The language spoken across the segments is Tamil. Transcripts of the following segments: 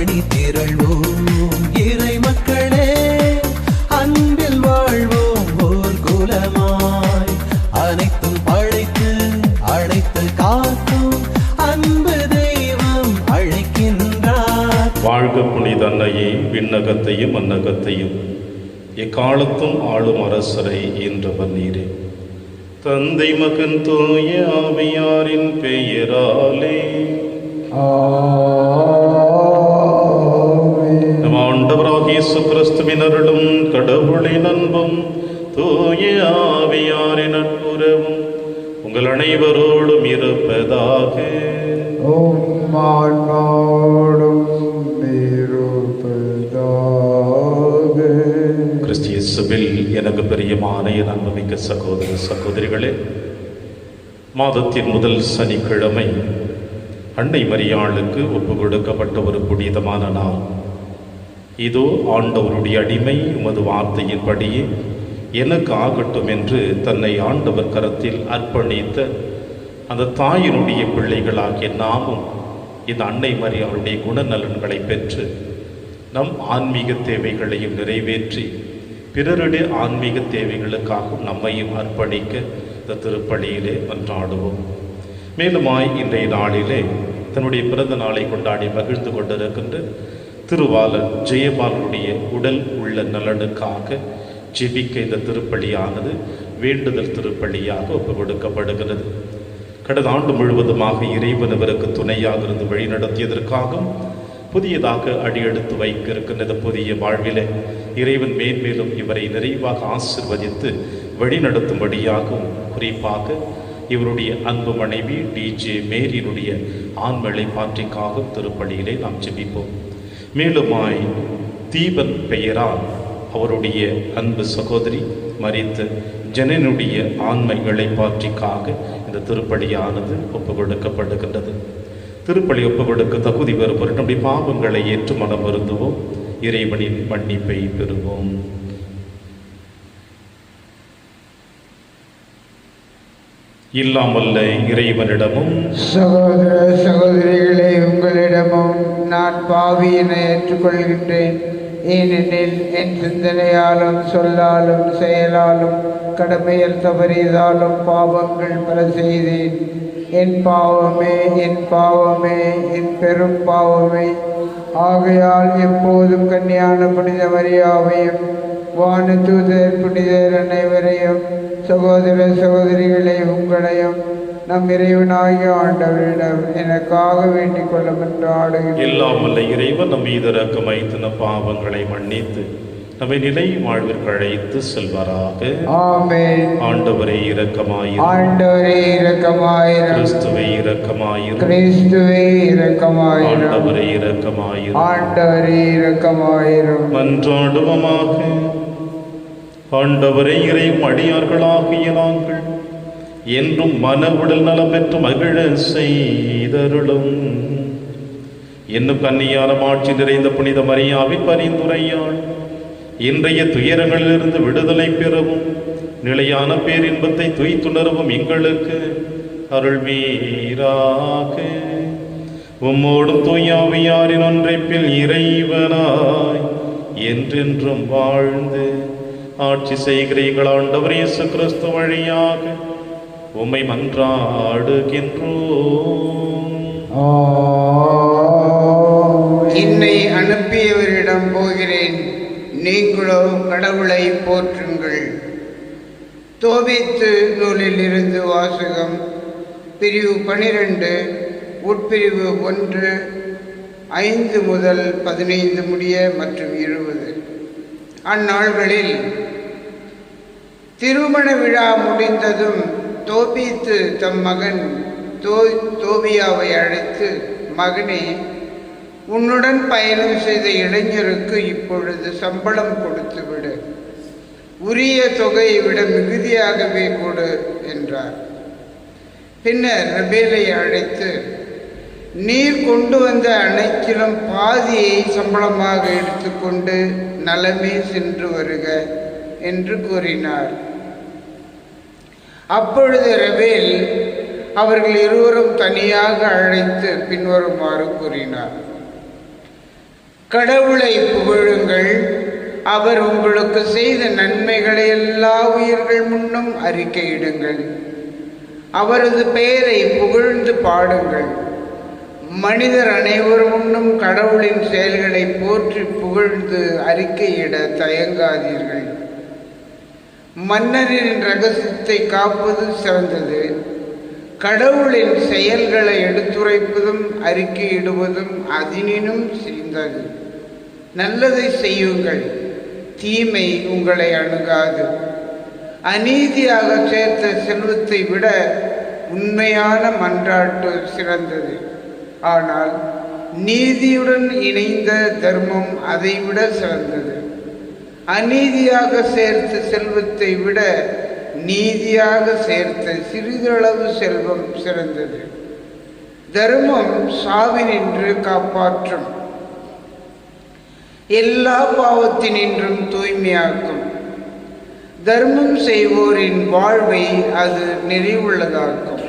அணி திரள்வோம் இறை மக்களே, அன்பில் வாழ்வோம் ஓர் குலமாய். அனைத்தும் படைத்து அழைத்து காக்கும் அன்பு தெய்வம் அழைக்கின்றார். வாழ்க புனித அன்னையே, விண்ணகத்தையும் மன்னகத்தையும் எக்காலத்தும் ஆளும் அரசரை ஈன்றவர் நீரே. தந்தை மகன் தூய ஆவியாரின் பெயராலே நம் ஆண்டவராகிய இயேசு கிறிஸ்துவின் அருளும் கடவுளின் அன்பும் தூய ஆவியாரின் நட்புறவும் உங்கள் அனைவரோடும் இருப்பதாக. கிறிஸ்து இயேசுவில் எனக்கு பிரியமான என் அன்புமிக்க சகோதர சகோதரிகளே, மாதத்தின் முதல் சனிக்கிழமை அன்னை மரியாளுக்கு ஒப்பு கொடுக்கப்பட்ட ஒரு புனிதமான நாள். இதோ ஆண்டவருடைய அடிமை, உமது வார்த்தையின்படியே எனக்கு ஆகட்டும் என்று தன்னை ஆண்டவர் கரத்தில் அர்ப்பணித்த அந்த தாயினுடைய பிள்ளைகளாகிய நாமும் இந்த அன்னை மரியாளுடைய குணநலன்களை பெற்று நம் ஆன்மீக தேவைகளையும் நிறைவேற்றி பிறருடைய ஆன்மீக தேவைகளுக்காகவும் நம்மையும் அர்ப்பணிக்க இந்த திருப்பலியிலே மன்றாடுவோம். மேலுமாய் இன்றைய நாளிலே தன்னுடைய பிறந்த நாளை கொண்டாடி மகிழ்ந்து கொண்டிருக்கின்ற திருவாளர் ஜெயபாலனுடைய உடல் உள்ள நலனுக்காக ஜெபிக்க இந்த திருப்பலியானது வேண்டுதல் திருப்பலியாக ஒப்பு கொடுக்கப்படுகிறது. கடந்த ஆண்டு முழுவதுமாக இறைவன் அவருக்கு துணையாக இருந்து வழி நடத்தியதற்காகவும் புதியதாக அடியெடுத்து வைக்க இருக்கின்ற புதிய வாழ்விலே இறைவன் மேன்மேலும் இவரை நிறைவாக ஆசிர்வதித்து வழிநடத்தும்படியாகவும், குறிப்பாக இவருடைய அன்பு மனைவி டிஜே மேரியினுடைய ஆண்மலை பாற்றிக்காகவும் திருப்பலியிலே நாம் ஜெபிப்போம். மேலுமாய் தீபன் பெயரால் அவருடைய அன்பு சகோதரி மரித்த ஜனனுடைய ஆண்மை இழைப்பாற்றிக்காக இந்த திருப்பலியானது ஒப்பு கொடுக்கப்படுகின்றது. திருப்பலி ஒப்பு கொடுக்க தகுதி பெறுவோர் நம்முடைய பாவங்களை ஏற்று மனம் வருந்துவோம், இறைவனின் மன்னிப்பை பெறுவோம். இல்லாமல்ல இறைவனிடமும் சகோதர சகோதரிகளே, உங்களிடமும் நான் பாவியினை ஏற்றுக்கொள்கின்றேன். ஏனெனில் என் சிந்தனையாலும் சொல்லாலும் செயலாலும் கடமையில் தவறியதாலும் பாவங்கள் பல செய்தேன். என் பாவமே, என் பாவமே, என் பெரும் பாவமே. ஆகையால் எப்போதும் கன்னியான புனித மரியாவையும் வானதூதர் புனிதர் அனைவரையும் சகோதர சகோதரிகளை உங்களையும் நம் இறைவனாகிய ஆண்டவரிடம் எனக்காக வேண்டிக் கொள்ள மன்றாடுகிறேன். எல்லாம் வல்ல இறைவன் நம் மீது இரக்கம் வைத்து நம் பாவங்களை மன்னித்து நம்மை நிலை வாழ்விற்கு அழைத்து செல்வாராக. ஆமென். ஆண்டவரே இரக்கமாயிரும். ஆண்டவரே இரக்கமாயிரும். கிறிஸ்துவே இரக்கமாயிரும். கிறிஸ்துவே இரக்கமாயிரும். ஆண்டவரே இரக்கமாயிரும். ஆண்டவரே இரக்கமாயிரும். மன்றாடுவோமாக. ஆண்டவரே, இறையும் அடியார்களாகிய நாங்கள் என்றும் மன உடல் நலம் பெற்று மகிழ செய்தருளும். என்னும் கன்னியான மாட்சி நிறைந்த புனித மரியாவின் பரிந்துரையாள் இன்றைய துயரங்களிலிருந்து விடுதலை பெறவும் நிலையான பேரின்பத்தை துய்த்துணரவும் எங்களுக்கு அருள்வீராக. உம்மோடும் தூயாவியாரின் ஒன்றைப்பில் இறைவனாய் என்றென்றும் வாழ்ந்து ஆட்சி செய்கிறீர்கள் ஆண்டவர் இயேசு கிறிஸ்து வழியாக உம்மை மன்றாடுகின்றோம். என்னை அனுப்பியவரிடம் போகிறேன், நீங்களோ கடவுளை போற்றுங்கள். தோபித்து நூலில் இருந்து வாசகம். பிரிவு 12 உட்பிரிவு 1 5 முதல் 15 முடிய மற்றும் 20. அந்நாள்களில் திருமண விழா முடிந்ததும் தோபித்து தம் மகன் தோபியாவை அழைத்து, மகனே, உன்னுடன் பயணம் செய்த இளைஞருக்கு இப்பொழுது சம்பளம் கொடுத்துவிடு, உரிய தொகையை விட மிகுதியாகவே கொடு என்றார். பின்னர் ரபேலை அழைத்து, நீர் கொண்டு வந்த அனைத்திலும் பாதியை சம்பளமாக எடுத்துக்கொண்டு நலமே சென்று வருக என்று கூறினார். அப்பொழுது ரபேல் அவர்கள் இருவரும் தனியாக அழைத்து பின்வருமாறு கூறினார். கடவுளை புகழுங்கள், அவர் உங்களுக்கு செய்த நன்மைகளை எல்லா உயிர்கள் முன்னும் அறிக்கையிடுங்கள். அவரது பெயரை புகழ்ந்து பாடுங்கள். மனிதர் அனைவரும் முன்னும் கடவுளின் செயல்களை போற்றி புகழ்ந்து அறிக்கையிட தயங்காதீர்கள். மன்னரின் இரகசியத்தை காப்பது சிறந்தது. கடவுளின் செயல்களை எடுத்துரைப்பதும் அறிக்கையிடுவதும் அதனினும் சிறந்தது. நல்லதை செய்யுங்கள், தீமை உங்களை அணுகாது. அநீதியாக சேர்த்த செல்வத்தை விட உண்மையான மன்றாட்டு சிறந்தது. ஆனால் நீதியுடன் இணைந்த தர்மம் அதைவிட சிறந்தது. அநீதியாக சேர்த்த செல்வத்தை விட நீதியாக சேர்த்த சிறிதளவு செல்வம் சிறந்தது. தர்மம் சாவினின்று காப்பாற்றும், எல்லா பாவத்தினின்றும் தூய்மையாக்கும். தர்மம் செய்வோரின் வாழ்வை அது நிறைவுள்ளதாக்கும்.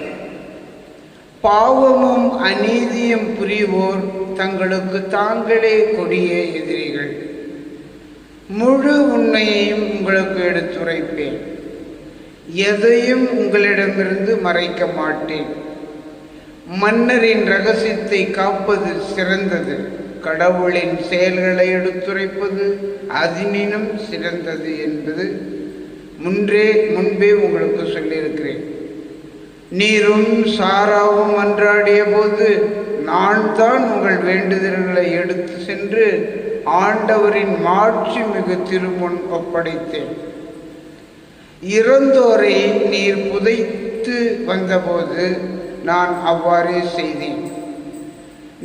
பாவமும் அநீதியும் புரிவோர் தங்களுக்கு தாங்களே கொடிய எதிரிகள். முழு உண்மையையும் உங்களுக்கு எடுத்துரைப்பேன், எதையும் உங்களிடமிருந்து மறைக்க மாட்டேன். மன்னரின் இரகசியத்தை காப்பது சிறந்தது. கடவுளின் செயல்களை எடுத்துரைப்பது அதனினும் சிறந்தது என்பது முன்பே உங்களுக்கு சொல்லியிருக்கிறேன். நீரும் சாராவும் மன்றாடிய போது நான் தான் உங்கள் வேண்டுதல்களை எடுத்து சென்று ஆண்டவரின் மாட்சி மிகு திருமுன் ஒப்படைத்தேன். இறந்தோரை நீர் புதைத்து வந்தபோது நான் அவ்வாறே செய்தேன்.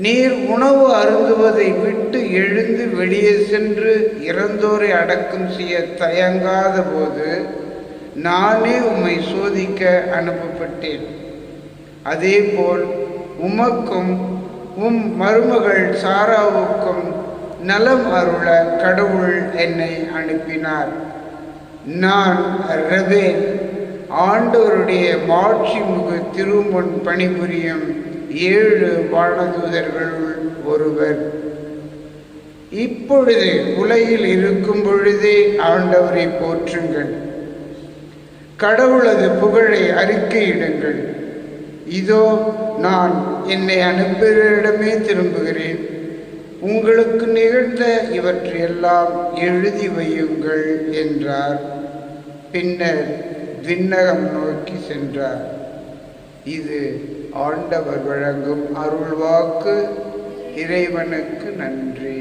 நீர் உணவு அருந்துவதை விட்டு எழுந்து வெளியே சென்று இறந்தோரை அடக்கம் செய்ய தயங்காத போது நானே உம்மை சோதிக்க அனுப்பப்பட்டேன். அதேபோல் உமக்கும் உம் மருமகள் சாராவுக்கும் நலம் அருள கடவுள் என்னை அனுப்பினார். நான் ரபேல், ஆண்டவருடைய மாட்சி மிகு திருமுன் பணிபுரியும் 7 வானதூதர்களுள் ஒருவர். இப்பொழுது உலகில் இருக்கும் பொழுதே ஆண்டவரை போற்றுங்கள், கடவுளது புகழை அறிக்கையிடுங்கள். இதோ நான் என்னை அனுப்பியவரிடமே திரும்புகிறேன். உங்களுக்கு நிகழ்ந்த இவற்றையெல்லாம் எழுதி வையுங்கள் என்றார். பின்னர் விண்ணகம் நோக்கி சென்றார். இது ஆண்டவர் வழங்கும் அருள்வாக்கு. இறைவனுக்கு நன்றி.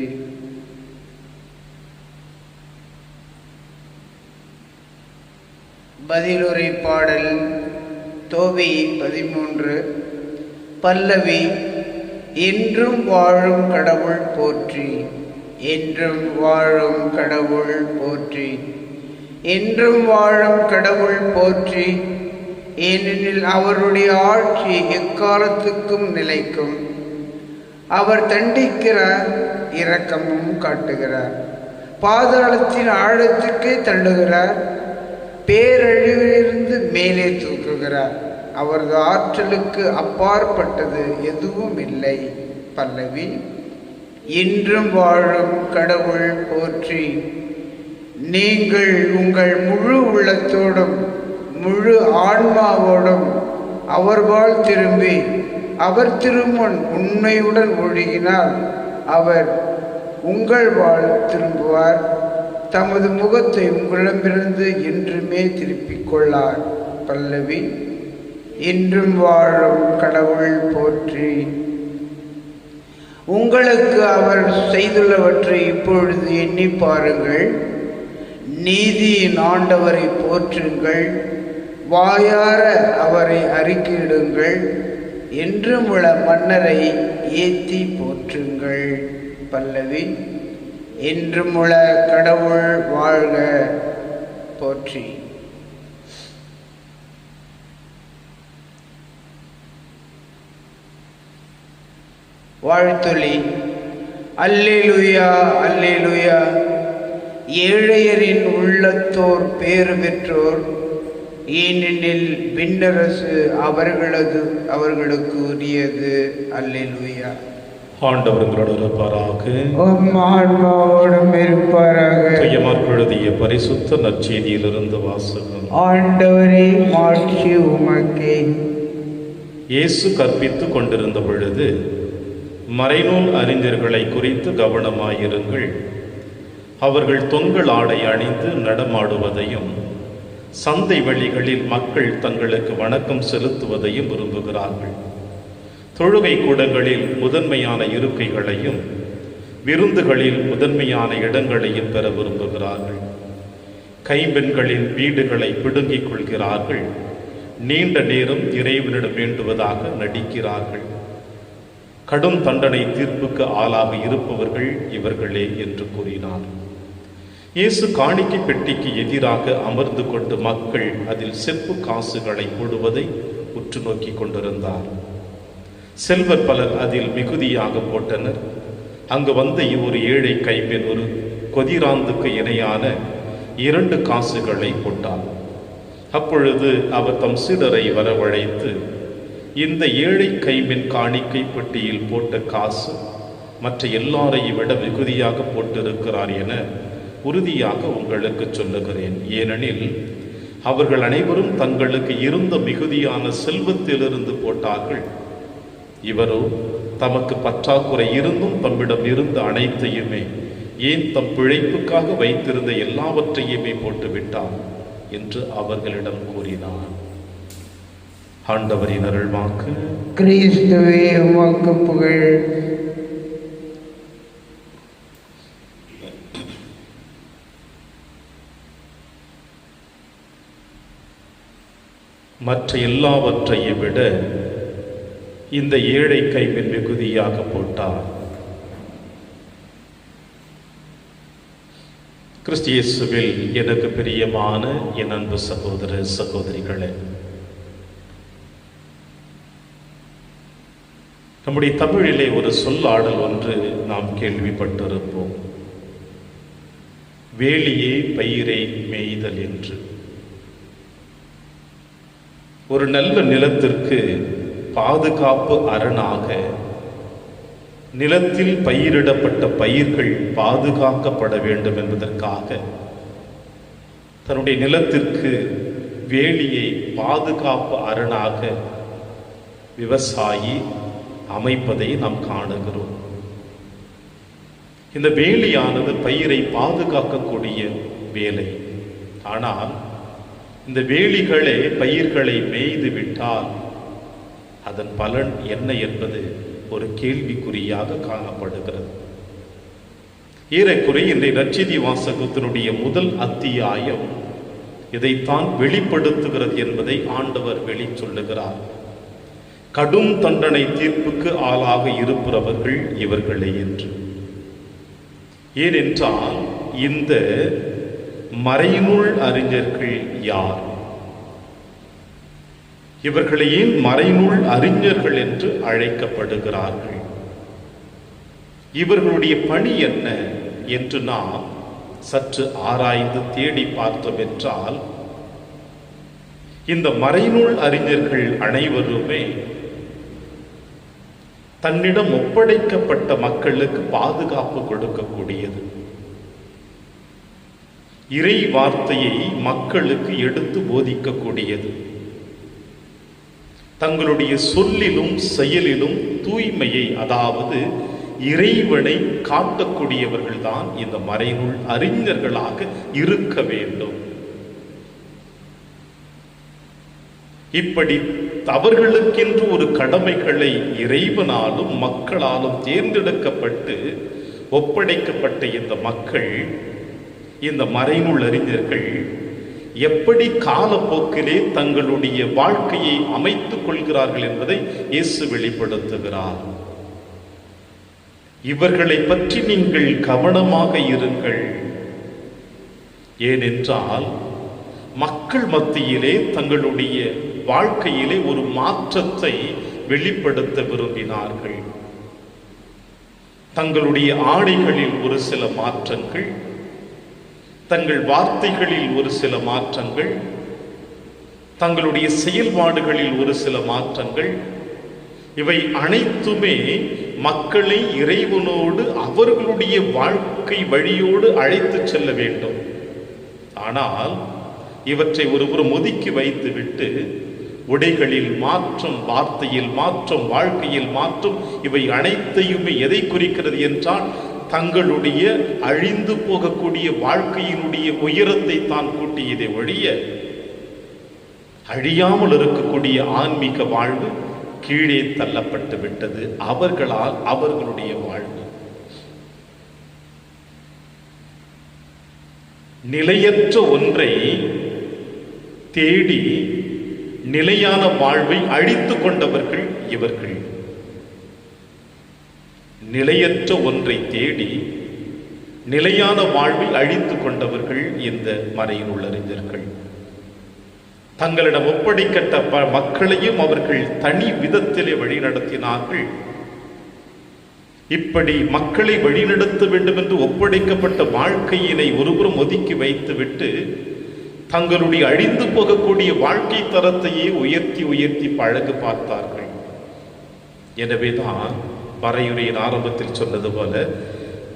பதிலுரை பாடல். தோபி 13. பல்லவி. என்றும் வாழும் கடவுள் போற்றி, என்றும் வாழும் கடவுள் போற்றி, என்றும் வாழும் கடவுள் போற்றி. ஏனெனில் அவருடைய ஆட்சி எக்காலத்துக்கும் நிலைக்கும். அவர் தண்டிக்கிறார், இரக்கமும் காட்டுகிறார். பாதாளத்தின் ஆழத்துக்கே தள்ளுகிறார், பேரழிவிலிருந்து மேலே தூக்குகிறார். அவரது ஆற்றலுக்கு அப்பாற்பட்டது எதுவும் இல்லை. பல்லவி. என்றும் வாழும் கடவுள் போற்றி. நீங்கள் உங்கள் முழு உள்ளத்தோடும் முழு ஆன்மாவோடும் அவர்பால் திரும்பி அவர் திருமுன் உண்மையுடன் ஒழுகினால் அவர் உங்கள் வாழ் திரும்புவார். தமது முகத்தை உங்களிடமிருந்து என்றுமே திருப்பிக் கொள்ளார். பல்லவி. என்றும் வாழும் கடவுள் போற்றி. உங்களுக்கு அவர் செய்துள்ளவற்றை இப்பொழுது எண்ணி பாருங்கள். நீதியின் ஆண்டவரை போற்றுங்கள், வாயார அவரை அறிக்கையிடுங்கள். என்றும் உள்ள மன்னரை ஏத்தி போற்றுங்கள். பல்லவி. என்றும் உள்ள கடவுள் வாழ்க. போற்றி. வாழ்த்தொலி. அல்லேலூயா, அல்லேலூயா. ஏழையரின் உள்ளத்தோர் பேறு பெற்றோர், ஏனெனில் விண்ணரசு அவர்களுக்கு உரியது. அல்லேலூயா. ஆண்டவர் உங்களோடு இருப்பாராக. உம் ஆன்மாவோடும் இருப்பாராக. துயமார் எழுதிய பரிசுத்த நற்செய்தியிலிருந்து வாசகம். ஆண்டவரே, மாட்சி உமக்கே. இயேசு கற்பித்துக் கொண்டிருந்த பொழுது, மறைநூல் அறிஞர்களை குறித்து கவனமாயிருங்கள். அவர்கள் தொங்கல் ஆடை அணிந்து நடமாடுவதையும் சந்தை வெளிகளில் மக்கள் தங்களுக்கு வணக்கம் செலுத்துவதையும் விரும்புகிறார்கள். தொழுகை கூடங்களில் முதன்மையான இருக்கைகளையும் விருந்துகளில் முதன்மையான இடங்களையும் பெற விரும்புகிறார்கள். கைம்பெண்களின் வீடுகளை பிடுங்கிக் கொள்கிறார்கள். நீண்ட நேரம் இறைவனிடம் வேண்டுவதாக நடிக்கிறார்கள். கடும் தண்டனை தீர்ப்புக்கு ஆளாக இருப்பவர்கள் இவர்களே என்று கூறினார். இயேசு காணிக்கை பெட்டிக்கு எதிராக அமர்ந்து கொண்டு மக்கள் அதில் செப்பு காசுகளை போடுவதை உற்று நோக்கி கொண்டிருந்தார். செல்வர் பலர் அதில் மிகுதியாக போட்டனர். அங்கு வந்த ஒரு ஏழை கைம்பெண் ஒரு கொதிராந்துக்கு இணையான 2 காசுகளை போட்டார். அப்பொழுது அவர் தம் சீடரை வரவழைத்து, இந்த ஏழை கைம்பெண் காணிக்கை பெட்டியில் போட்ட காசு மற்ற எல்லாரையும் விட மிகுதியாக போட்டிருக்கிறார் என உறுதியாக உங்களுக்கு சொல்லுகிறேன். ஏனெனில் அவர்கள் அனைவரும் தங்களுக்கு இருந்த மிகுதியான செல்வத்திலிருந்து போட்டார்கள். இவரோ தமக்கு பற்றாக்குறை இருந்தும் தம்மிடம் இருந்த அனைத்தையுமே, ஏன் தம் பிழைப்புக்காக வைத்திருந்த எல்லாவற்றையுமே போட்டுவிட்டார் என்று அவர்களிடம் கூறினார். ஆண்டவரின் அருள்வாக்கு. கிறிஸ்துவே, உமக்கு புகழ். மற்ற எல்லாவற்றையும் விட இந்த ஏழை கைம்பெண் மிகுதியாக போட்டார். கிறிஸ்து இயேசுவில் எனக்கு பிரியமான என் அன்பு சகோதர சகோதரிகளே, நம்முடைய தமிழிலே ஒரு சொல்லாடல் ஒன்று நாம் கேள்விப்பட்டிருப்போம். வேலியே பயிரை மேய்தல் என்று. ஒரு நல்ல நிலத்திற்கு பாதுகாப்பு அரணாக நிலத்தில் பயிரிடப்பட்ட பயிர்கள் பாதுகாக்கப்பட வேண்டும் என்பதற்காக தன்னுடைய நிலத்திற்கு வேலியை பாதுகாப்பு அரணாக விவசாயி அமைப்பதை நாம் காணுகிறோம். இந்த வேலியானது பயிரை பாதுகாக்கக்கூடிய வேலை. ஆனால் இந்த வேலிகளே பயிர்களை மேய்து விட்டால் அதன் பலன் என்ன என்பது ஒரு கேள்விக்குறியாக காணப்படுகிறது. ஏறக்குறை இன்றைய நற்செய்தி வாசகத்தினுடைய முதல் அத்தியாயம் இதைத்தான் வெளிப்படுத்துகிறது என்பதை ஆண்டவர் சொல்லுகிறார். கடும் தண்டனை தீர்ப்புக்கு ஆளாக இருப்பவர்கள் இவர்களே என்று. ஏனென்றால் இந்த மறைநூல் அறிஞர்கள் யார்? இவர்களை ஏன் மறைநூல் அறிஞர்கள் என்று அழைக்கப்படுகிறார்கள்? இவர்களுடைய பணி என்ன என்று நாம் சற்று ஆராய்ந்து தேடி பார்த்தோம் என்றால், இந்த மறைநூல் அறிஞர்கள் அனைவருமே தன்னிடம் ஒப்படைக்கப்பட்ட மக்களுக்கு பாதுகாப்பு கொடுக்கக்கூடியது, இறை வார்த்தையை மக்களுக்கு எடுத்து போதிக்கக்கூடியது, தங்களுடைய சொல்லிலும் செயலிலும் தூய்மையை, அதாவது இறைவனை காட்டக்கூடியவர்கள் தான் இந்த மறைநூல் அறிஞர்களாக இருக்க வேண்டும். இப்படி அவர்களுக்கென்று ஒரு கடமைகளை இறைவனாலும் மக்களாலும் தேர்ந்தெடுக்கப்பட்டு ஒப்படைக்கப்பட்ட இந்த மக்கள், இந்த மறைநூல் அறிஞர்கள் எப்படி காலப்போக்கிலே தங்களுடைய வாழ்க்கையை அமைத்துக் கொள்கிறார்கள் என்பதை இயேசு வெளிப்படுத்துகிறார். இவர்களை பற்றி நீங்கள் கவனமாக இருங்கள். ஏனென்றால் மக்கள் மத்தியிலே தங்களுடைய வாழ்க்கையிலே ஒரு மாற்றத்தை வெளிப்படுத்த விரும்பினார்கள். தங்களுடைய ஆடைகளில் ஒரு சில மாற்றங்கள், தங்கள் வார்த்தைகளில் ஒரு சில மாற்றங்கள், தங்களுடைய செயல்பாடுகளில் ஒரு சில மாற்றங்கள், இவை அனைத்துமே மக்களை இறைவனோடு அவர்களுடைய வாழ்க்கை வழியோடு அழைத்து செல்ல வேண்டும். ஆனால் இவற்றை ஒருபுறம் ஒதுக்கி வைத்துவிட்டு உடைகளில் மாற்றம், வார்த்தையில் மாற்றம், வாழ்க்கையில் மாற்றம், இவை அனைத்தையுமே எதை குறிக்கிறது என்றால் தங்களுடைய அழிந்து போகக்கூடிய வாழ்க்கையினுடைய உயரத்தை தான் கூட்டியதை ஒழிய அழியாமல் இருக்கக்கூடிய ஆன்மீக வாழ்வு கீழே தள்ளப்பட்டு விட்டது அவர்களால். அவர்களுடைய வாழ்வு நிலையற்ற ஒன்றை தேடி நிலையான வாழ்வை அழித்து கொண்டவர்கள் இவர்கள். நிலையற்ற ஒன்றை தேடி நிலையான வாழ்வை அழித்து கொண்டவர்கள் இந்த மறைநூல் அறிஞர்கள். தங்களிடம் ஒப்படைக்கப்பட்ட மக்களையும் அவர்கள் தனி விதத்திலே வழிநடத்தினார்கள். இப்படி மக்களை வழிநடத்த வேண்டும் என்று ஒப்படைக்கப்பட்ட வாழ்க்கையினை ஒருபுறம் ஒதுக்கி வைத்துவிட்டு தங்களுடைய அழிந்து போகக்கூடிய வாழ்க்கை தரத்தையே உயர்த்தி உயர்த்தி பழகு பார்த்தார்கள். எனவேதான் வரையுரையின் ஆரம்பத்தில் சொன்னது போல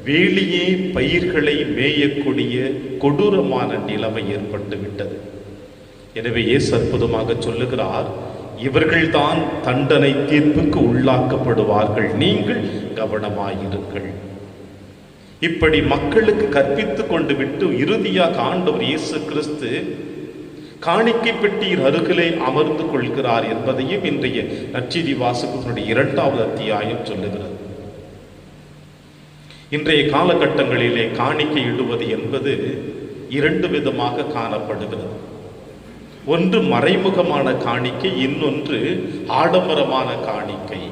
வேலியே பயிர்களை மேயக்கூடிய கொடூரமான நிலைமை ஏற்பட்டு விட்டது. எனவே இயேசு அற்புதமாக சொல்லுகிறார், இவர்கள்தான் தண்டனை தீர்ப்புக்கு உள்ளாக்கப்படுவார்கள், நீங்கள் கவனமாயிருங்கள். இப்படி மக்களுக்கு கற்பித்து கொண்டு விட்டு இறுதியாக ஆண்டவர் இயேசு கிறிஸ்து காணிக்கை பெட்டியின் அருகிலே அமர்ந்து கொள்கிறார் என்பதையும் இன்றைய நற்செய்தி வாசகத்தினுடைய 2வது அத்தியாயம் சொல்லுகிறது. இன்றைய காலகட்டங்களிலே காணிக்கை இடுவது என்பது 2 விதமாக காணப்படுகிறது. ஒன்று மறைமுகமான காணிக்கை, இன்னொன்று ஆடம்பரமான காணிக்கை.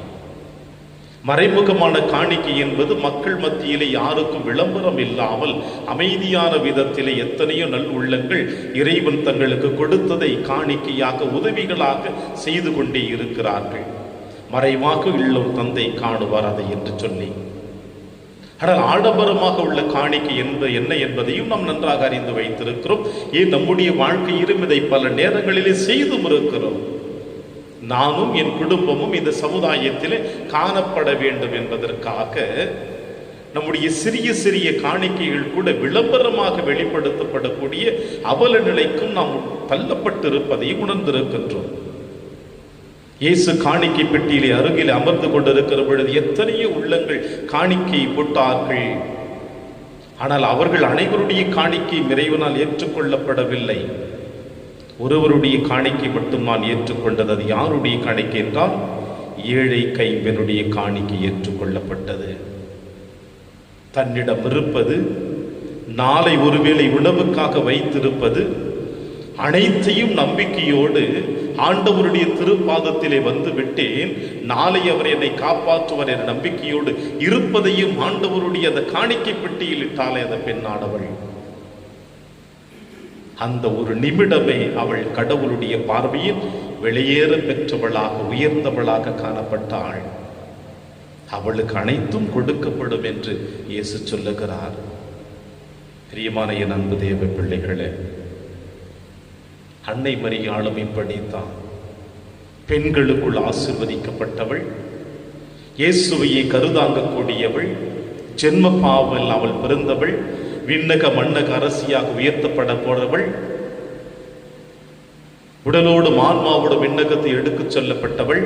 மறைமுகமான காணிக்கை என்பது மக்கள் மத்தியிலே யாருக்கும் விளம்பரம் இல்லாமல் அமைதியான விதத்திலே எத்தனையோ நல் உள்ளங்கள் இறைவன் தங்களுக்கு கொடுத்ததை காணிக்கையாக உதவிகளாக செய்து கொண்டே இருக்கிறார்கள். மறைவாக உள்ளம் தந்தை காணுவார் அதை என்று சொல்லி. ஆனால் ஆடம்பரமாக உள்ள காணிக்கை என்ன என்பதையும் நாம் நன்றாக அறிந்து வைத்திருக்கிறோம். ஏன் நம்முடைய வாழ்க்கையிலும் இதை பல நேரங்களிலே செய்தும் இருக்கிறோம். நானும் என் குடும்பமும் இந்த சமுதாயத்திலே காணப்பட வேண்டும் என்பதற்காக நம்முடைய சிறிய சிறிய காணிக்கைகள் கூட விளம்பரமாக வெளிப்படுத்தப்படக்கூடிய அவல நிலைக்கும் நாம் தள்ளப்பட்டிருப்பதையும் உணர்ந்திருக்கின்றோம். இயேசு காணிக்கை பெட்டியிலே அருகில் அமர்ந்து கொண்டிருக்கிற பொழுது எத்தனையோ உள்ளங்கள் காணிக்கை போட்டார்கள். ஆனால் அவர்கள் அனைவருடைய காணிக்கை இறைவனால் ஏற்றுக்கொள்ளப்படவில்லை. ஒருவருடைய காணிக்கை மட்டும் நான் ஏற்றுக்கொண்டது. அது யாருடைய காணிக்கை என்றால் ஏழை கைம்பெனுடைய காணிக்கை ஏற்றுக்கொள்ளப்பட்டது. தன்னிடம் இருப்பது, நாளை ஒருவேளை உணவுக்காக வைத்திருப்பது, அனைத்தையும் நம்பிக்கையோடு ஆண்டவருடைய திருப்பாதத்திலே வந்து விட்டேன், நாளை அவர் என்னை காப்பாற்றுவார் என்ற நம்பிக்கையோடு இருப்பதையும் ஆண்டவருடைய அந்த காணிக்கை பெட்டியில் இட்டாலே அந்த பெண்ணானவள் அந்த ஒரு நிமிடமே அவள் கடவுளுடைய பார்வையில் வெளியேற பெற்றவளாக உயர்ந்தவளாக காணப்பட்டாள். அவளுக்கு அனைத்தும் கொடுக்கப்படும் என்று இயேசு சொல்லுகிறார். பிரியமான என் அன்பு தேவ பிள்ளைகளே, அன்னை மரியாளும் இப்படித்தான் பெண்களுக்குள் ஆசீர்வதிக்கப்பட்டவள், இயேசுவையை கருதாங்கக்கூடியவள், ஜென்ம பாவல் அவள் பிறந்தவள், விண்ணக மண்ணக அரசியாக உயர்த்தப்பட போறவள், உடலோடும் ஆன்மாவோடும் விண்ணகத்தை எடுத்துச் செல்லப்பட்டவள்.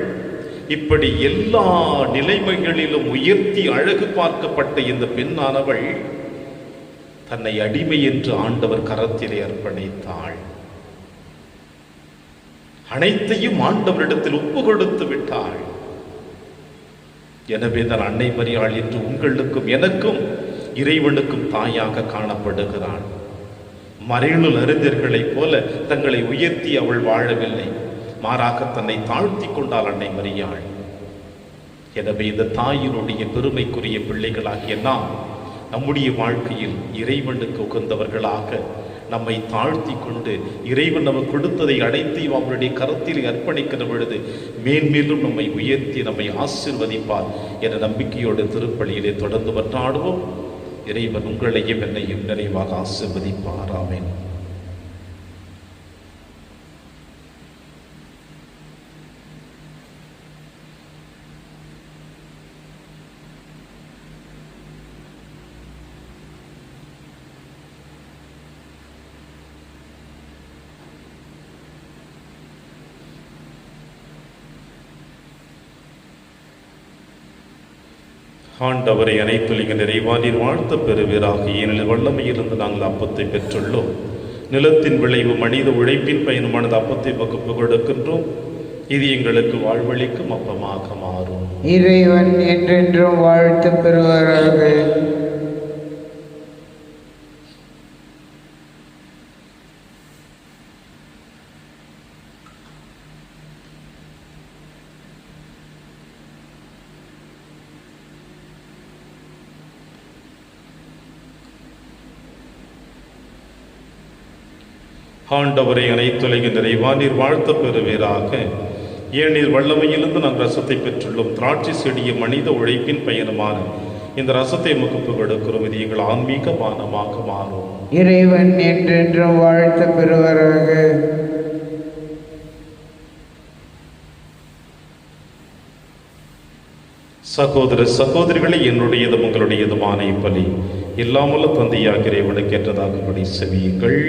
இப்படி எல்லா நிலைமைகளிலும் உயர்த்தி அழகு பார்க்கப்பட்ட இந்த பெண்ணானவள் தன்னை அடிமை என்று ஆண்டவர் கரத்திலே அர்ப்பணித்தாள். அனைத்தையும் ஆண்டவரிடத்தில் ஒப்பு கொடுத்து விட்டாள். எனவே தான் அன்னை மரியாள் என்று உங்களுக்கும் எனக்கும் இறைவனுக்கும் தாயாக காணப்படுகிறாள். மறைநூல் அறிஞர்களைப் போல தங்களை உயர்த்தி அவள் வாழவில்லை, மாறாக தன்னை தாழ்த்தி கொண்டாள் அன்னை மரியாள். எனவே இந்த தாயினுடைய பெருமைக்குரிய பிள்ளைகளாகிய நாம் நம்முடைய வாழ்க்கையில் இறைவனுக்கு உகந்தவர்களாக நம்மை தாழ்த்தி கொண்டு இறைவன் நமக்கு கொடுத்ததை அனைத்தையும் அவருடைய கரத்தில் அர்ப்பணிக்கிற பொழுது மேன்மேலும் நம்மை உயர்த்தி நம்மை ஆசீர்வதிப்பார் என்ற நம்பிக்கையோடு திருப்பலியிலே தொடர்ந்து வந்தாடுவோம். இறைவன் உங்களையும் என்னையும் நிறைவாக ஆசீர்வதிப்பார். ஆமென். ஆண்டவரை அனைத்துலக நிறைவானீர் வாழ்த்த பெறுவீராக. ஏனெனில் வல்லமையிலிருந்து நாங்கள் அப்பத்தை பெற்றுள்ளோம். நிலத்தின் விளைவு மனித உழைப்பின் பயனுமானது அப்பத்தை வகுப்பு கொடுக்கின்றோம். இது எங்களுக்கு வாழ்வழிக்கும் அப்பமாக மாறும். இறைவன் என்றென்றும் வாழ்த்து பெறுவாராக. ஆண்டவரை அனைத்துலக நிறைவானீர் வாழ்த்த பெறுவீராக. ஏனீர் வல்லமையிலிருந்து நாங்கள் ரசத்தை பெற்றுள்ளோம். திராட்சை செடிய மனித உழைப்பின் பயனுமான இந்த ரசத்தை முகப்பு கொடுக்கிறோம். இது எங்கள் ஆன்மீக பானமாக மாறும். இறைவன் என்றென்றும் வாழ்த்து பெறுவாராக. சகோதர சகோதரிகளை, என்னுடையதும் உங்களுடையதுமான இப்பலி எல்லாமுள்ள தந்தையாக இறைவனுக்கு ஏற்றதாகும்படி செவியுங்கள்.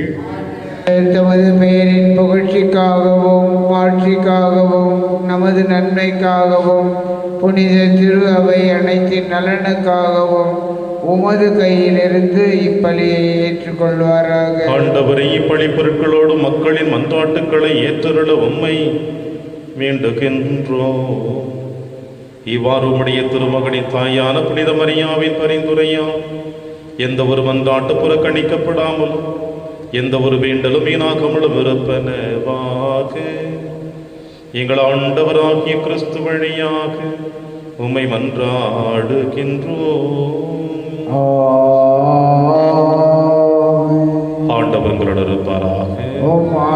தமது பெயரின் புகழ்ச்சிக்காகவும் ஆட்சிக்காகவும் நமது நன்மைக்காகவும் புனித திரு அவை அனைத்தின் நலனுக்காகவும் உமது கையிலிருந்து இப்பலியை ஏற்றுக்கொள்வாராக. ஆண்டவரை, இப்பலி பொருட்களோடு மக்களின் மன்றாட்டுக்களை ஏற்றருள உம்மை வேண்டுகின்றோம். இவ்வாறு உம்முடைய திருமகனின் தாயான புனித மரியாவின் பரிந்துரையால் எந்த ஒரு மன்றாட்டு புறக்கணிக்கப்படாமலும் எந்த ஒரு வேண்டலும் வீணாகமலும் இருப்பனவாக எங்கள் ஆண்டவராகிய கிறிஸ்து வழியாக உம்மை மன்றாடுகின்றோம். ஆண்டவங்களோடு இருப்பாராக.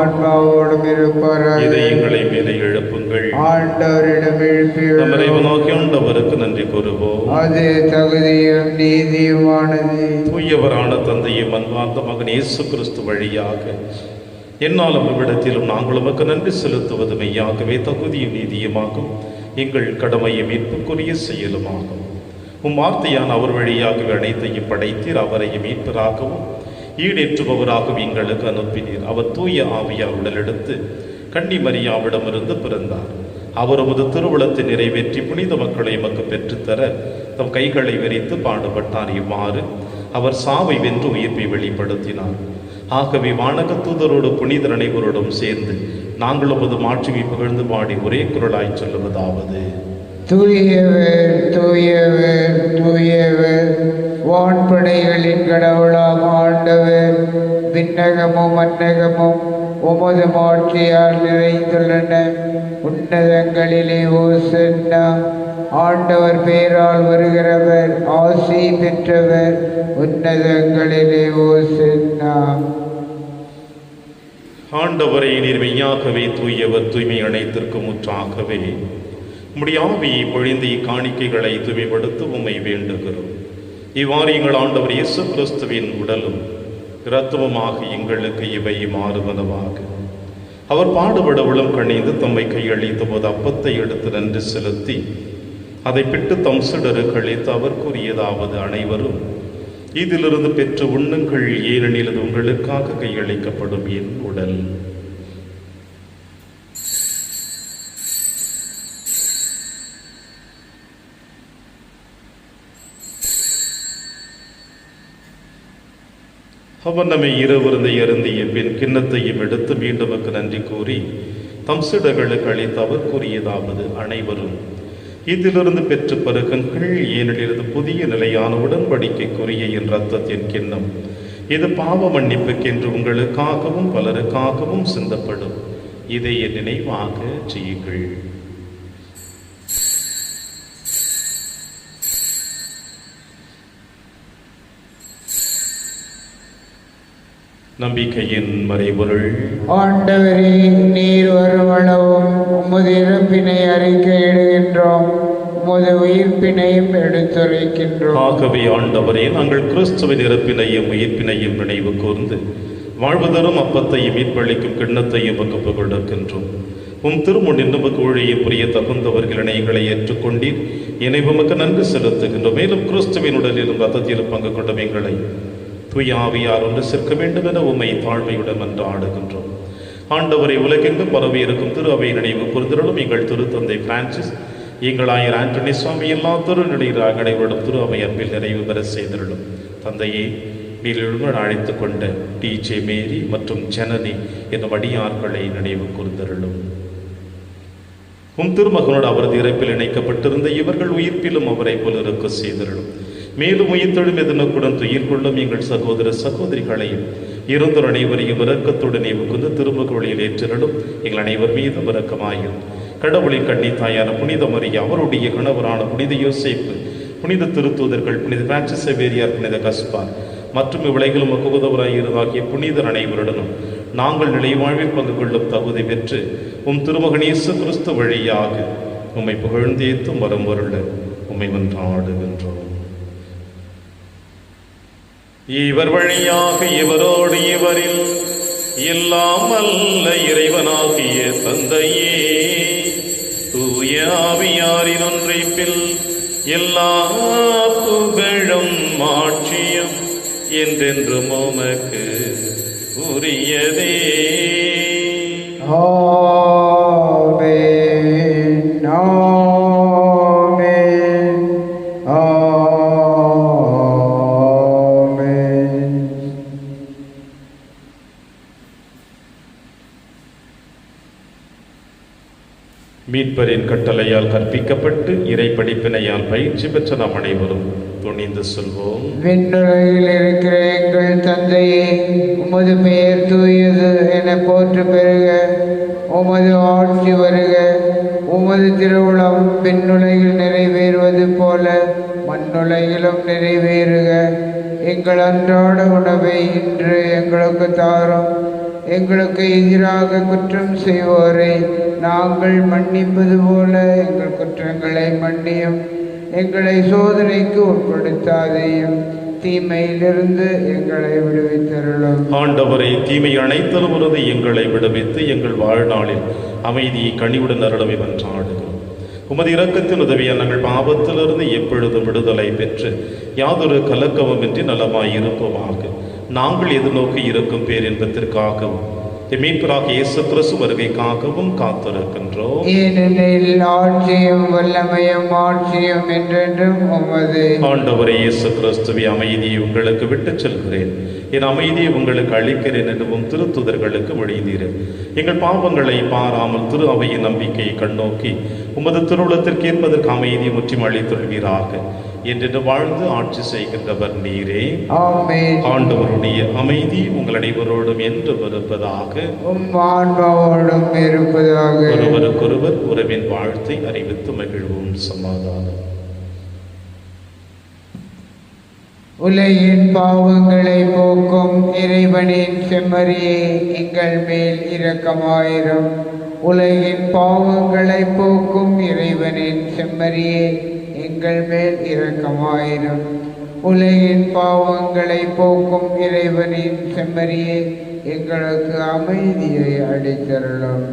ஆன்மாவோடும் இருப்பாராக. இதயங்களை மேலே எழுப்புங்கள். ஆண்டவரிடம் எழுப்பியுள்ளோம். இறைவனாகிய ஆண்டவருக்கு நன்றி கூறுவோம். அது தகுதியும் நீதியுமானது. தூயவரான தந்தையும் அன்பார்ந்த மகன் இயேசு கிறிஸ்து வழியாக என்னாலும் இவ்விடத்திலும் நாங்கள் உமக்கு நன்றி செலுத்துவது மெய்யாகவே தகுதியும் நீதியுமாகும். எங்கள் கடமையை மீட்புக்குரிய செயலுமாகும். வார்த்தையான அவர் வழியாகவே அனைத்தையும் படைத்தீர். அவரையும் மீட்பராகவும் ஈடேற்றுபவராகவும் எங்களுக்கு அனுப்பினீர். அவர் தூய ஆவியார் உடலெடுத்து கன்னி மரியாவிடமிருந்து பிறந்தார். அவர் உமது திருவுளத்தை நிறைவேற்றி புனித மக்களை எமக்கு பெற்றுத்தர தம் கைகளை விரித்து பாடுபட்டார். இவ்வாறு அவர் சாவை வென்று உயிர்ப்பை வெளிப்படுத்தினார். ஆகவே வானக தூதரோடு புனிதர் அனைவரோடும் சேர்ந்து நாங்கள் உமது மாட்சியை புகழ்ந்து பாடி ஒரே குரலாய் சொல்லுவதாவது: தூயவர் தூயவர் தூயவர், வான்படைகளின் கடவுளாம் ஆண்டவர். விண்ணகமும் மன்னகமும் உமது மாட்சியால் நிறைந்துள்ளன. உன்னதங்களிலே ஓசன்னா. ஆண்டவர் பேரால் வருகிறவர் ஆசி பெற்றவர். உன்னதங்களிலே ஓசன்னா. ஆண்டவரை, நீர் மெய்யாகவே தூயவர், தூய்மை அனைத்திற்கும் முற்றாகவே உம்முடைய ஆவியை பொழிந்து இக்காணிக்கைகளை தூய்மைப்படுத்த உம்மை வேண்டுகிறோம். இவ்வாறு எங்கள் ஆண்டவர் இயேசு கிறிஸ்துவின் உடலும் இரத்தமுமாக எங்களுக்கு இவை மாறுவனவாக. அவர் பாடுபட உளம் கணிந்து தம்மை கையளித்த போது அப்பத்தை எடுத்து நன்றி செலுத்தி அதை பிட்டு தம் சிடரு கழித்து அவர் கூறியதாவது: அனைவரும் இதிலிருந்து பெற்று உண்ணுங்கள், ஏனெனில் இது உங்களுக்காக கையளிக்கப்படும் என் உடல். அவர் நம்மை இரவிருந்தை அருந்திய பின் கிண்ணத்தையும் எடுத்து மீண்டும் நன்றி கூறி தம் சிடர்களுக்கு அளித்து அவர் கூறியதாவது: அனைவரும் இதிலிருந்து பெற்று பருகுங்கள், ஏனெனில் இது புதிய நிலையான உடன்படிக்கைக்குரிய என் இரத்தத்தின் கிண்ணம். இது பாவ மன்னிப்புக்கென்று உங்களுக்காகவும் பலருக்காகவும் சிந்தப்படும். இதை என் நினைவாக செய்யுங்கள். நம்பிக்கையின் மறைபொருள். ஆண்டவரே, நீர் வருமளவும் உமது இறப்பினை அறிக்கையிடுகின்றோம், உமது உயிர்ப்பினையும் எடுத்துரைக்கின்றோம். ஆகவே ஆண்டவரே, நாங்கள் கிறிஸ்துவின் இறப்பினையும் உயிர்ப்பினையும் நினைவு கூர்ந்து வாழ்வு தரும் அப்பத்தையும் மீட்பளிக்கும் கிண்ணத்தையும் வகுப்பு கொடுக்கின்றோம். உம் திருமுன் நமக்கு ஊழியை புரிய தகுந்தவர்கள் இணையங்களை ஏற்றுக்கொண்டீர். இணைவுமக்கு நன்றி செலுத்துகின்றோம். மேலும் கிறிஸ்துவின் உடலிலும் ரத்தத்திலும் பங்கு கொண்ட எங்களை தூய ஆவியார் ஒன்று சேர்க்க வேண்டும் என உம்மை தாழ்மையுடன் மன்றாடுகின்றோம். ஆண்டவரை, உலகெங்கும் பரவி இருக்கும் திரு அவை நினைவு கூர்ந்திருளும் எங்கள் திருத்தந்தை பிரான்சிஸ், எங்கள் ஆயர் ஆண்டனி சுவாமி எல்லா திருநீராக நடைபெறும் திரு அவை அன்பில் நிறைவு பெற செய்திருளும். தந்தையே, நீரில் அழைத்து கொண்ட டிஜே மேரி மற்றும் ஜனனி என்னும் அடியார்களை நினைவு கூர்ந்தருளும். திருமகனோடு அவரது இறப்பில் இணைக்கப்பட்டிருந்த இவர்கள் உயிர்ப்பிலும் அவரை போல் இருக்க செய்திருளும். மேலும் உயிர்த்தெழும் எதிர்நோக்குடன் துயில் கொள்ளும் எங்கள் சகோதர சகோதரிகளையும் இருந்தோர் அனைவரையும் இரக்கத்துடன் நினைவுகூர்ந்து திருமுக வழியில் ஏற்றிருளும். எங்கள் அனைவர் மீதும் இரக்கமாயும். கடவுளின் கண்ணி தாயான புனித மரியா, அவருடைய கணவரான புனித யோசேப்பு, புனித திருத்தூதர்கள், புனித பிரான்சிஸ் சேவேரியார், புனித கஸ்பார் மற்றும் இவ்வுலகிலும் முகவுதவராகிய புனிதர் அனைவருடனும் நாங்கள் நிலை வாழ்வில் பங்கு கொள்ளும் தகுதி பெற்று திருமகன் இயேசு கிறிஸ்து வழியாக உம்மை புகழ்ந்தேத்தும் வரம் வருள உம்மை மன்றாடுகின்றோம். இவர் வழியாக இவரோடு இவரில் எல்லாம் அல்ல இறைவனாகிய தந்தையே, தூய ஆவியாரின் ஒன்றைப்பில் எல்லா புகழும் மாட்சியும் என்றென்றும் உமக்கு உரியதே. ஆமென், ஆமென், ஆமென். மீட்பரின் கட்டளையால் கற்பிக்கப்பட்டு இறை படிப்பினையால் பயிற்சி பெற்ற நாம் அனைவரும் துணிந்து சொல்வோம். விண்ணுலகில் இருக்கிற எங்கள் தந்தையே, உமது பெயர் தூயது என போற்று பெறுக. உமது ஆட்சி வருக. உமது திருவுளம் விண்ணுலகில் நிறைவேறுவது போல மண்ணுலகிலும் நிறைவேறுக. எங்கள் அன்றாட உணவை இன்று எங்களுக்கு தாரும். எங்களுக்கு எதிராக குற்றம் செய்வோரை நாங்கள் மன்னிப்பது போல எங்கள் குற்றங்களை மன்னியும். எங்களை சோதனைக்கு உட்படுத்தாதையும், தீமையிலிருந்து எங்களை விடுவித்தருளும். ஆண்டவரை, தீமை அனைத்திலும் இருந்து எங்களை விடுவித்து எங்கள் வாழ்நாளில் அமைதியை கனிவுடன் அருளமை வென்றாடுகிறோம். உமது இரக்கத்தின் உதவியை நாங்கள் பாவத்திலிருந்து எப்பொழுதும் விடுதலை பெற்று யாதொரு கலக்கமுமின்றி நலமாய் இருப்போமாக. நாங்கள் எதிர்நோக்கி இருக்கும் பேரின்பத்திற்காகவும் மீட்பராக இயேசு கிறிஸ்து வருகைக்காகவும் காத்திருக்கின்றோம். ஏனெனில் ஆட்சியும் வல்லமையும் ஆட்சியும் என்றென்றும் உமது. ஆண்டவரே இயேசு கிறிஸ்துவை, அமைதியை உங்களுக்கு விட்டுச் செல்கிறேன், என் அமைதியை உங்களுக்கு அளிக்கிறேன் எனவும் திருத்துதர்களுக்கு மொழிந்தீர். எங்கள் பாவங்களை பாராமல் திரு அவையின் நம்பிக்கையை கண்ணோக்கி உமது திருவுளத்திற்கு ஏற்பதற்கு அமைதியை முற்றிலும் அளித்துள்வீராக. என்று வாழ்ந்து ஆட்சி செய்கின்றவர் நீரே. ஆமென். ஆண்டவருடைய அமைதி உங்கள் அனைவரோடும் என்று இருப்பதாக. ஆன்மாவோடும் இருப்பதாக. ஒருவருக்கொருவர் உறவின் வாழ்த்தை அறிவித்து மகிழ்வும். சமாதானம். உலகின் பாவங்களை போக்கும் இறைவனின் செம்மறியே, எங்கள் மேல் இரக்கமாயிரும். உலகின் பாவங்களை போக்கும் இறைவனின் செம்மறியே, எங்கள் மேல் இரக்கமாயிரும். உலகின் பாவங்களை போக்கும் இறைவனின் செம்மறியே, எங்களுக்கு அமைதியை அளித்தருளும்.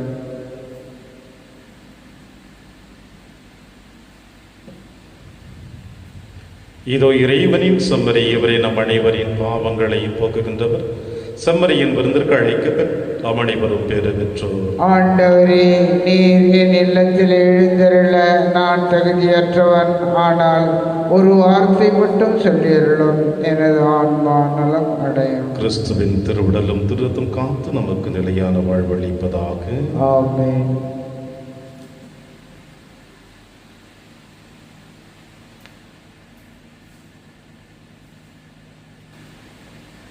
இதோ இறைவனின் செம்மறி, இவரை நம் அனைவரின் பாவங்களை போக்குகின்றவர். செம்மறியின் விருந்திற்கு அழைக்கப்பெற்ற நாம் அனைவரும் பேறு பெற்றோர். ஆண்டவரே, நீர் என் இல்லத்தில் எழுந்தருள நான் தகுதியற்றவன். ஆனால் ஒரு வார்த்தை மட்டும் சொல்லியருளும், எனது ஆன்மா நலம் அடையும். கிறிஸ்துவின் திருவுடலும் திருத்தும் காத்து நமக்கு நிலையான வாழ்வளிப்பதாக. ஆமென்.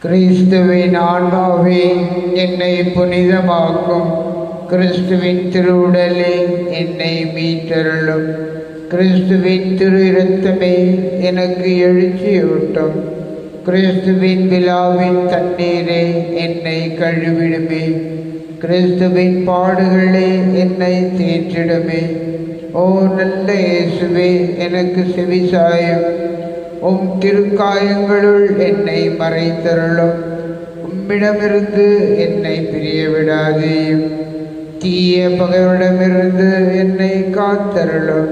கிறிஸ்துவின் ஆன்மாவே, என்னை புனிதமாக்கும். கிறிஸ்துவின் திருவுடலே, என்னை மீட்டருளும். கிறிஸ்துவின் திரு இரத்தமே, எனக்கு எழுச்சியூட்டும். கிறிஸ்துவின் விழாவின் தண்ணீரே, என்னை கழுவிடுமே. கிறிஸ்துவின் பாடுகளே, என்னை தேற்றிடுமே. ஓ நல்ல இயேசுவே, எனக்கு செவிசாயும். உம் திருக்காயங்களுள் என்னை மறைத்தருளும். உம்மிடமிருந்து என்னை பிரிய விடாதேயும். தீய பகைவரிடமிருந்து என்னை காத்தருளும்.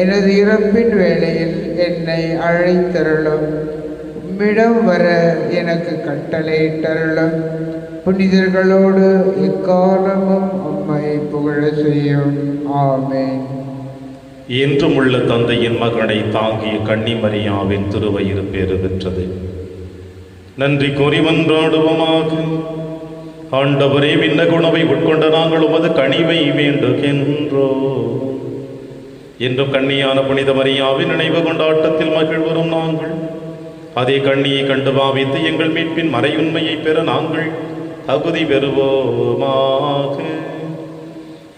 எனது இறப்பின் வேளையில் என்னை அழைத்தருளும். உம்மிடம் வர எனக்கு கட்டளையிட்டருளும். புனிதர்களோடு எக்காலமும் உம்மை புகழ செய்யும். ஆமென். என்றும் உள்ள தந்தையின் மகனை தாங்கிய கன்னிமரியாவின் திருவயிறு பேறு பெற்றது. நன்றி கூறி மன்றாடுவோமாக. ஆண்டவரே, விண்ணக உணவை உட்கொண்ட நாங்கள் உமது கனிவை வேண்டுகின்றோம். என்றும் கண்ணியான புனித மரியாவின் நினைவு கொண்டாட்டத்தில் மகிழ்வரும் நாங்கள் அதே கண்ணியை கண்டு பாவித்து எங்கள் மீட்பின் மறையுண்மையை பெற நாங்கள் தகுதி பெறுவோமாக.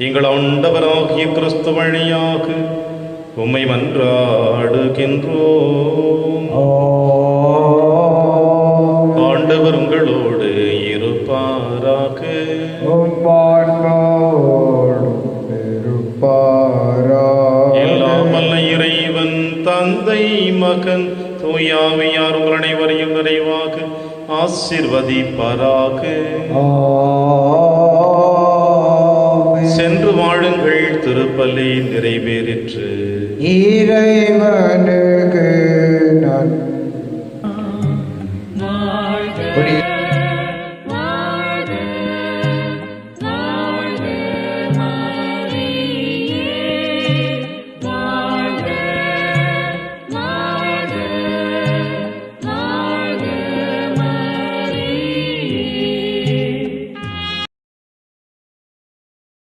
எங்கள் ஆண்டவராகிய கிறிஸ்து வழியாக உம்மை மன்றாடுகின்றோம். ஆண்டவர் உங்களோடு இருப்பாராக. எல்லாம் வல்ல இறைவன் தந்தை மகன் தூயாவியார் உங்கள் அனைவரையும் நிறைவாக ஆசீர்வதிப்பாராக. சென்று வாழுங்கள், திருப்பலி நிறைவேறிற்று.